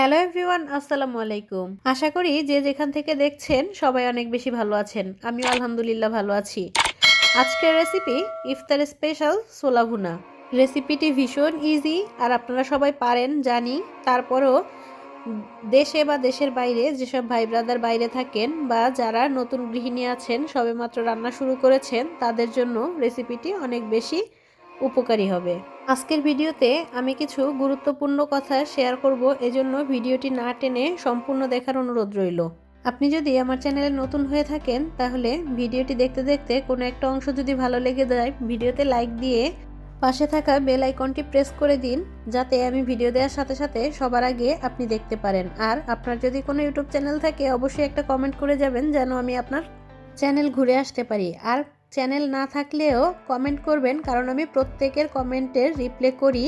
Hello everyone, আসসালামু আলাইকুম। আশা করি যে যেখান থেকে দেখছেন সবাই অনেক বেশি ভালো আছেন। আমিও আলহামদুলিল্লাহ ভালো আছি। আজকের রেসিপি ইফতার স্পেশাল ছোলা ভুনা। রেসিপিটি ভীষণ ইজি আর আপনারা সবাই পারেন জানি। তারপরও দেশে বা দেশের বাইরে যেসব ভাই ব্রাদার বাইরে থাকেন বা যারা নতুন গৃহিণী আছেন সবেমাত্র রান্না শুরু করেছেন তাদের জন্য রেসিপিটি অনেক বেশি উপকারী হবে। আজকের ভিডিওতে আমি কিছু গুরুত্বপূর্ণ কথা শেয়ার করব, এজন্য ভিডিওটি না টেনে সম্পূর্ণ দেখার অনুরোধ রইল। আপনি যদি আমার চ্যানেলে নতুন হয়ে থাকেন তাহলে ভিডিওটি দেখতে দেখতে কোনো একটা অংশ যদি ভালো লেগে যায় ভিডিওতে লাইক দিয়ে পাশে থাকা বেল আইকনটি প্রেস করে দিন, যাতে আমি ভিডিও দেওয়ার সাথে সাথে সবার আগে আপনি দেখতে পারেন। আর আপনার যদি কোনো ইউটিউব চ্যানেল থাকে অবশ্যই একটা কমেন্ট করে যাবেন যেন আমি আপনার চ্যানেল ঘুরে আসতে পারি। আর চ্যানেল না থাকলেও কমেন্ট করবেন, কারণ আমি প্রত্যেকের কমেন্টের রিপ্লাই করি।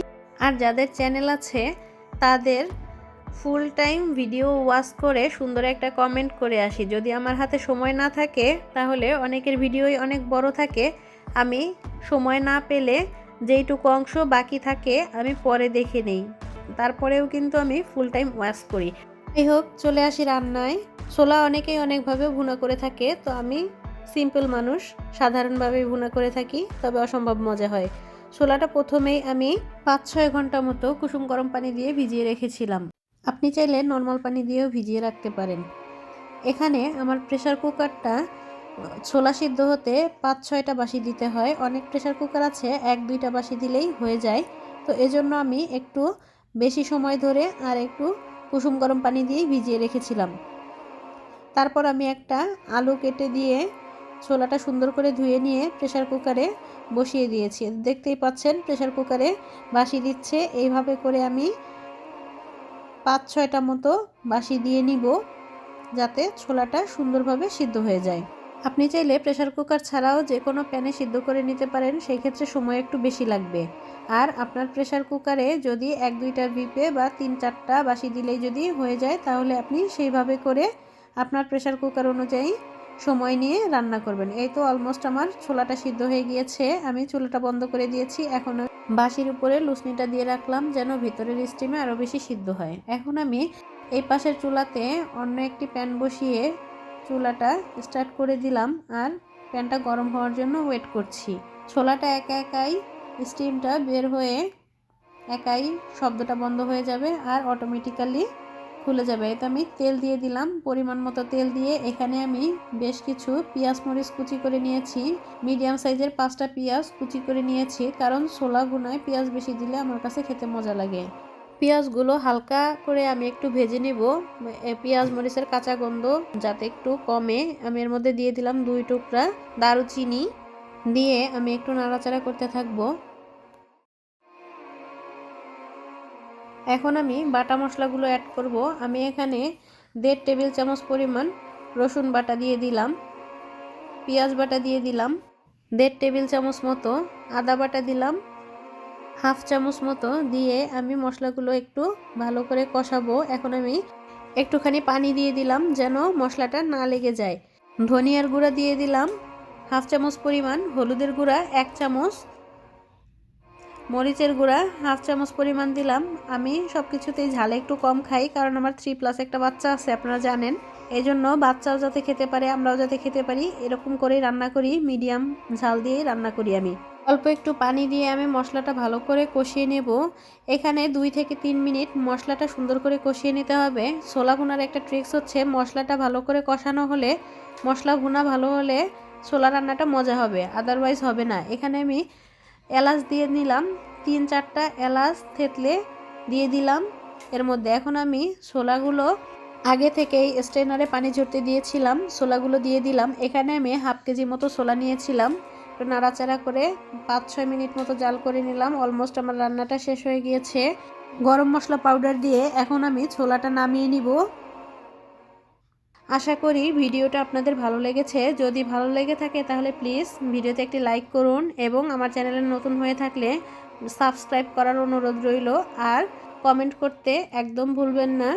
আর যাদের চ্যানেল আছে তাদের ফুল টাইম ভিডিও ওয়াচ করে সুন্দর একটা কমেন্ট করে আসি। যদি আমার হাতে সময় না থাকে তাহলে অনেকের ভিডিওই অনেক বড় থাকে, আমি সময় না পেলে যেইটুকু অংশ বাকি থাকে আমি পরে দেখে নেই, তারপরেও কিন্তু আমি ফুল টাইম ওয়াচ করি। যাই হোক, চলে আসি রান্নায়। ছোলা অনেকেই অনেকভাবে ভুনা করে থাকে, তো আমি সিম্পল মানুষ, সাধারণভাবে ভুনা করে থাকি, তবে অসম্ভব মজা হয়। ছোলাটা প্রথমেই আমি 5-6 ঘন্টা মতো কুসুম গরম পানি দিয়ে ভিজিয়ে রেখেছিলাম। আপনি চাইলে নর্মাল পানি দিয়েও ভিজিয়ে রাখতে পারেন। এখানে আমার প্রেসার কুকারটা ছোলা সিদ্ধ হতে 5-6টা বাসি দিতে হয়। অনেক প্রেসার কুকার আছে 1-2টা বাসি দিলেই হয়ে যায়, তো এজন্য আমি একটু বেশি সময় ধরে আর একটু কুসুম গরম পানি দিয়েই ভিজিয়ে রেখেছিলাম। তারপর আমি একটা আলু কেটে দিয়ে ছোলাটা সুন্দর করে ধুয়ে নিয়ে প্রেসার কুকারে বসিয়ে দিয়েছি। দেখতেই পাচ্ছেন প্রেসার কুকারে বাসি দিচ্ছে। এইভাবে করে আমি 5-6টা মতো বাসি দিয়ে নিব, যাতে ছোলাটা সুন্দরভাবে সিদ্ধ হয়ে যায়। আপনি চাইলে প্রেসার কুকার ছাড়াও যে কোনো প্যানে সিদ্ধ করে নিতে পারেন, সেই ক্ষেত্রে সময় একটু বেশি লাগবে। আর আপনার প্রেসার কুকারে যদি 1-2টা ভিপে বা 3-4টা বাসি দিলেই যদি হয়ে যায়, তাহলে আপনি সেইভাবে করে আপনার প্রেসার কুকার অনুযায়ী সময় নিয়ে রান্না করবেন। এই তো অলমোস্ট আমার ছোলাটা সিদ্ধ হয়ে গিয়েছে। আমি চুলাটা বন্ধ করে দিয়েছি। এখন বাসির উপরে লুসনিটা দিয়ে রাখলাম যেন ভিতরের স্টিমে আরও বেশি সিদ্ধ হয়। এখন আমি এই পাশের চুলাতে অন্য একটি প্যান বসিয়ে চুলাটা স্টার্ট করে দিলাম আর প্যানটা গরম হওয়ার জন্য ওয়েট করছি। ছোলাটা একা একাই স্টিমটা বের হয়ে একাই শব্দটা বন্ধ হয়ে যাবে আর অটোমেটিক্যালি খুলে যাবে। তো আমি তেল দিয়ে দিলাম, পরিমাণ মতো তেল দিয়ে এখানে আমি বেশ কিছু পেঁয়াজ মরিচ কুচি করে নিয়েছি। মিডিয়াম সাইজের 5টা পেঁয়াজ কুচি করে নিয়েছি, কারণ ছোলা ভুনায় পেঁয়াজ বেশি দিলে আমার কাছে খেতে মজা লাগে। পেঁয়াজগুলো হালকা করে আমি একটু ভেজে নেব, পেঁয়াজ মরিচের কাঁচা গন্ধ যাতে একটু কমে। আমি এর মধ্যে দিয়ে দিলাম 2 টুকরা দারুচিনি, দিয়ে আমি একটু নাড়াচাড়া করতে থাকবো। এখন আমি বাটা মশলাগুলো অ্যাড করব। আমি এখানে 1.5 টেবিল চামচ পরিমাণ রসুন বাটা দিয়ে দিলাম, পেঁয়াজ বাটা দিয়ে দিলাম, 1.5 টেবিল চামচ মতো আদা বাটা দিলাম, 1/2 চামচ মতো দিয়ে আমি মশলাগুলো একটু ভালো করে কষাবো। এখন আমি একটুখানি পানি দিয়ে দিলাম যেন মশলাটা না লেগে যায়। ধনিয়ার গুঁড়া দিয়ে দিলাম 1/2 চামচ পরিমাণ, হলুদের গুঁড়া 1 চামচ, মরিচের গুঁড়া 1/2 চামচ পরিমাণ দিলাম। আমি সব কিছুতেই ঝাল একটু কম খাই, কারণ আমার 3+ একটা বাচ্চা আছে, আপনারা জানেন। এই জন্য বাচ্চাও যাতে খেতে পারে, আমরাও যাতে খেতে পারি, এরকম করেই রান্না করি, মিডিয়াম ঝাল দিয়েই রান্না করি আমি। অল্প একটু পানি দিয়ে আমি মশলাটা ভালো করে কষিয়ে নেব। এখানে 2 থেকে 3 মিনিট মশলাটা সুন্দর করে কষিয়ে নিতে হবে। ছোলা ভুনার একটা ট্রিক্স হচ্ছে মশলাটা ভালো করে কষানো হলে, মশলা ভুনা ভালো হলে ছোলা রান্নাটা মজা হবে, আদারওয়াইজ হবে না। এখানে আমি এলাচ দিয়ে নিলাম, 3-4টা এলাচ থেতলে দিয়ে দিলাম এর মধ্যে। এখন আমি ছোলাগুলো আগে থেকেই স্ট্রেনারে পানি ঝরতে দিয়েছিলাম, ছোলাগুলো দিয়ে দিলাম। এখানে আমি 1/2 কেজি মতো ছোলা নিয়েছিলাম। একটু নাড়াচাড়া করে 5-6 মিনিট মতো জাল করে নিলাম। অলমোস্ট আমার রান্নাটা শেষ হয়ে গিয়েছে। গরম মশলা পাউডার দিয়ে এখন আমি ছোলাটা নামিয়ে নিব। আশা করি ভিডিওটা আপনাদের ভালো লেগেছে। যদি ভালো লেগে থাকে তাহলে প্লিজ ভিডিওতে একটি লাইক করুন এবং আমার চ্যানেলে নতুন হয়ে থাকলে সাবস্ক্রাইব করার অনুরোধ রইল। আর কমেন্ট করতে একদম ভুলবেন না।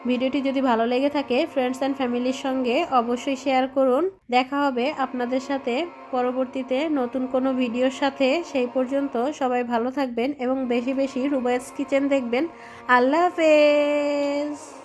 ভিডিওটি যদি ভালো লেগে থাকে ফ্রেন্ডস অ্যান্ড ফ্যামিলির সঙ্গে অবশ্যই শেয়ার করুন। দেখা হবে আপনাদের সাথে পরবর্তীতে নতুন কোনো ভিডিওর সাথে। সেই পর্যন্ত সবাই ভালো থাকবেন এবং বেশি বেশি রুবাইয়াস কিচেন দেখবেন। আল্লাহ হাফেজ।